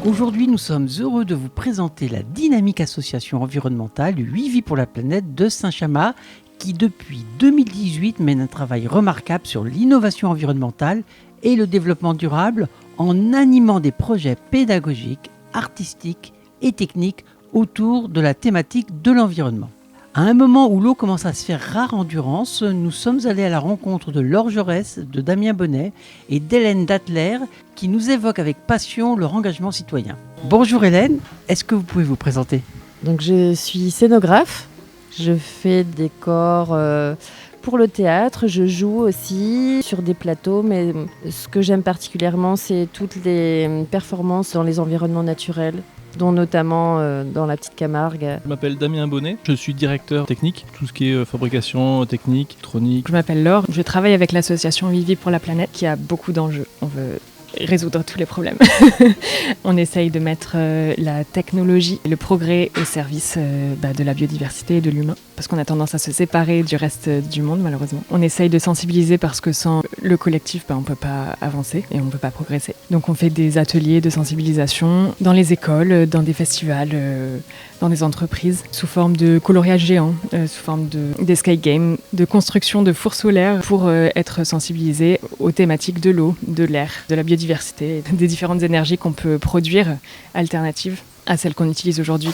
Aujourd'hui, nous sommes heureux de vous présenter la dynamique association environnementale 8 vies pour la planète de Saint-Chamas qui, depuis 2018, mène un travail remarquable sur l'innovation environnementale et le développement durable en animant des projets pédagogiques, artistiques et techniques autour de la thématique de l'environnement. À un moment où l'eau commence à se faire rare en Durance, nous sommes allés à la rencontre de Laure Jaurès, de Damien Bonnet et d'Hélène Dattler qui nous évoquent avec passion leur engagement citoyen. Bonjour Hélène, est-ce que vous pouvez vous présenter ? Donc je suis scénographe, je fais des décors pour le théâtre, je joue aussi sur des plateaux, mais ce que j'aime particulièrement c'est toutes les performances dans les environnements naturels, dont notamment dans la Petite Camargue. Je m'appelle Damien Bonnet, je suis directeur technique, tout ce qui est fabrication, technique, électronique. Je m'appelle Laure, je travaille avec l'association 8 vies pour la planète qui a beaucoup d'enjeux. On veut résoudre tous les problèmes. On essaye de mettre la technologie et le progrès au service de la biodiversité et de l'humain, parce qu'on a tendance à se séparer du reste du monde malheureusement. On essaye de sensibiliser parce que sans le collectif, on ne peut pas avancer et on ne peut pas progresser. Donc on fait des ateliers de sensibilisation dans les écoles, dans des festivals, dans des entreprises, sous forme de coloriage géant, sous forme d'escape game, de construction de fours solaires pour être sensibilisés aux thématiques de l'eau, de l'air, de la biodiversité, des différentes énergies qu'on peut produire alternatives à celles qu'on utilise aujourd'hui.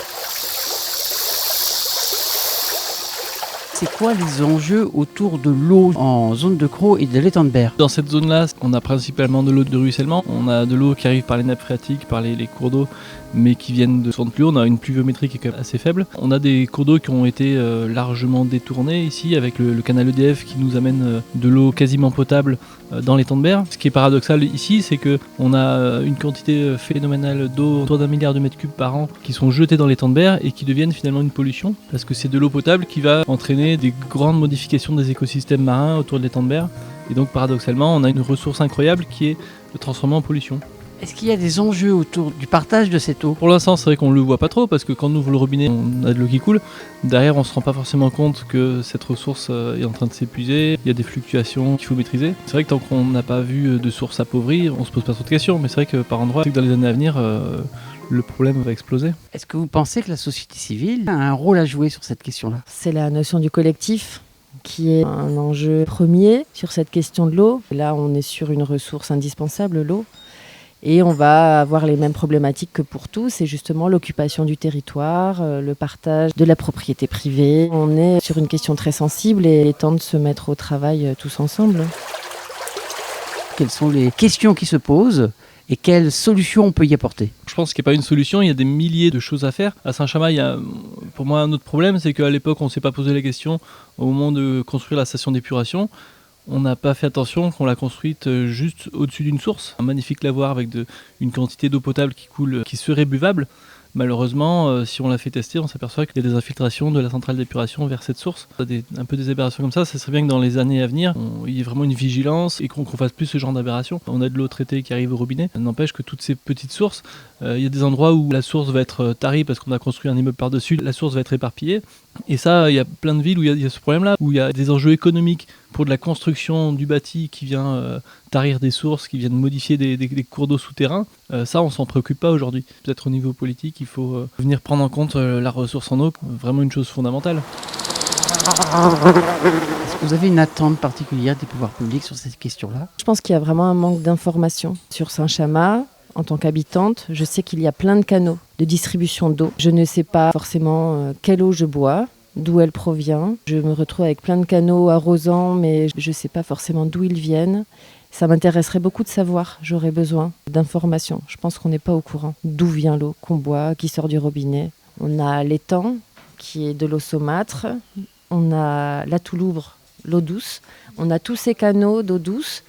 C'est quoi les enjeux autour de l'eau en zone de Crau et de l'étang de Berre ? Dans cette zone-là, on a principalement de l'eau de ruissellement. On a de l'eau qui arrive par les nappes phréatiques, par les cours d'eau, mais qui viennent de sources plus haut. On a une pluviométrie qui est quand même assez faible. On a des cours d'eau qui ont été largement détournés ici, avec le canal EDF qui nous amène de l'eau quasiment potable dans l'étang de Berre. Ce qui est paradoxal ici, c'est qu'on a une quantité phénoménale d'eau, autour d'1 milliard de mètres cubes par an, qui sont jetés dans l'étang de Berre et qui deviennent finalement une pollution, parce que c'est de l'eau potable qui va entraîner des grandes modifications des écosystèmes marins autour de l'étang de Berre. Et donc paradoxalement, on a une ressource incroyable qui est de transformer en pollution. Est-ce qu'il y a des enjeux autour du partage de cette eau ? Pour l'instant, c'est vrai qu'on ne le voit pas trop, parce que quand on ouvre le robinet, on a de l'eau qui coule. Derrière, on ne se rend pas forcément compte que cette ressource est en train de s'épuiser. Il y a des fluctuations qu'il faut maîtriser. C'est vrai que tant qu'on n'a pas vu de source appauvrie, on ne se pose pas trop de questions. Mais c'est vrai que par endroits, dans les années à venir, le problème va exploser. Est-ce que vous pensez que la société civile a un rôle à jouer sur cette question-là ? C'est la notion du collectif qui est un enjeu premier sur cette question de l'eau. Là, on est sur une ressource indispensable, l'eau. Et on va avoir les mêmes problématiques que pour tous, c'est justement l'occupation du territoire, le partage de la propriété privée. On est sur une question très sensible et il est temps de se mettre au travail tous ensemble. Quelles sont les questions qui se posent et quelles solutions on peut y apporter ? Je pense qu'il n'y a pas une solution, il y a des milliers de choses à faire. À Saint-Chamas, il y a pour moi un autre problème, c'est qu'à l'époque, on ne s'est pas posé la question au moment de construire la station d'épuration. On n'a pas fait attention qu'on l'a construite juste au-dessus d'une source. Un magnifique lavoir avec une quantité d'eau potable qui coule, qui serait buvable. Malheureusement, si on l'a fait tester, on s'aperçoit qu'il y a des infiltrations de la centrale d'épuration vers cette source. Un peu des aberrations comme ça serait bien que dans les années à venir, il y ait vraiment une vigilance et qu'on fasse plus ce genre d'aberrations. On a de l'eau traitée qui arrive au robinet. Ça n'empêche que toutes ces petites sources, il y a des endroits où la source va être tarie parce qu'on a construit un immeuble par-dessus, la source va être éparpillée. Et ça, il y a plein de villes où il y a ce problème-là, où il y a des enjeux économiques pour de la construction du bâti qui vient tarir des sources, qui viennent modifier des cours d'eau souterrains. Ça, on s'en préoccupe pas aujourd'hui. Peut-être au niveau politique, il faut venir prendre en compte la ressource en eau, vraiment une chose fondamentale. Est-ce que vous avez une attente particulière des pouvoirs publics sur cette question-là ? Je pense qu'il y a vraiment un manque d'information sur Saint-Chamas. En tant qu'habitante, je sais qu'il y a plein de canaux de distribution d'eau. Je ne sais pas forcément quelle eau je bois, d'où elle provient. Je me retrouve avec plein de canaux arrosants, mais je ne sais pas forcément d'où ils viennent. Ça m'intéresserait beaucoup de savoir. J'aurais besoin d'informations. Je pense qu'on n'est pas au courant d'où vient l'eau qu'on boit, qui sort du robinet. On a l'étang, qui est de l'eau saumâtre. On a la Touloubre, l'eau douce. On a tous ces canaux d'eau douce.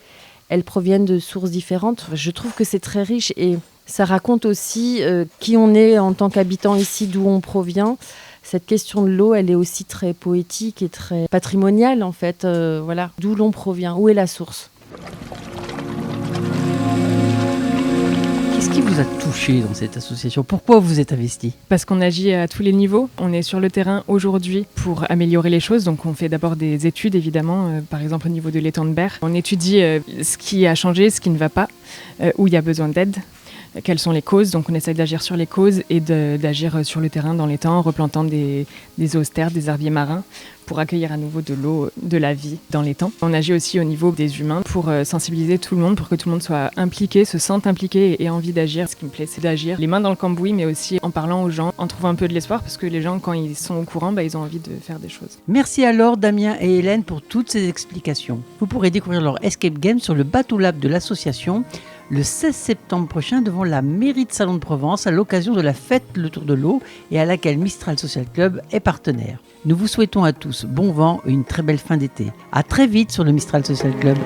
Elles proviennent de sources différentes. Je trouve que c'est très riche et ça raconte aussi qui on est en tant qu'habitant ici, d'où on provient. Cette question de l'eau, elle est aussi très poétique et très patrimoniale en fait. Voilà, d'où l'on provient, où est la source. Qu'est-ce qui vous a touché dans cette association ? Pourquoi vous êtes investi ? Parce qu'on agit à tous les niveaux. On est sur le terrain aujourd'hui pour améliorer les choses. Donc on fait d'abord des études évidemment, par exemple au niveau de l'étang de Berre. On étudie ce qui a changé, ce qui ne va pas, où il y a besoin d'aide. quelles sont les causes. Donc on essaye d'agir sur les causes et d'agir sur le terrain dans les temps, en replantant des zoostères, des herbiers marins, pour accueillir à nouveau de l'eau, de la vie dans les temps. On agit aussi au niveau des humains pour sensibiliser tout le monde, pour que tout le monde soit impliqué, se sente impliqué et ait envie d'agir. Ce qui me plaît, c'est d'agir les mains dans le cambouis, mais aussi en parlant aux gens, en trouvant un peu de l'espoir, parce que les gens, quand ils sont au courant, ils ont envie de faire des choses. Merci alors Damien et Hélène pour toutes ces explications. Vous pourrez découvrir leur escape game sur le Bateau Lab de l'association le 16 septembre prochain devant la mairie de Salon de Provence à l'occasion de la fête Le Tour de l'eau et à laquelle Mistral Social Club est partenaire. Nous vous souhaitons à tous bon vent et une très belle fin d'été. À très vite sur le Mistral Social Club.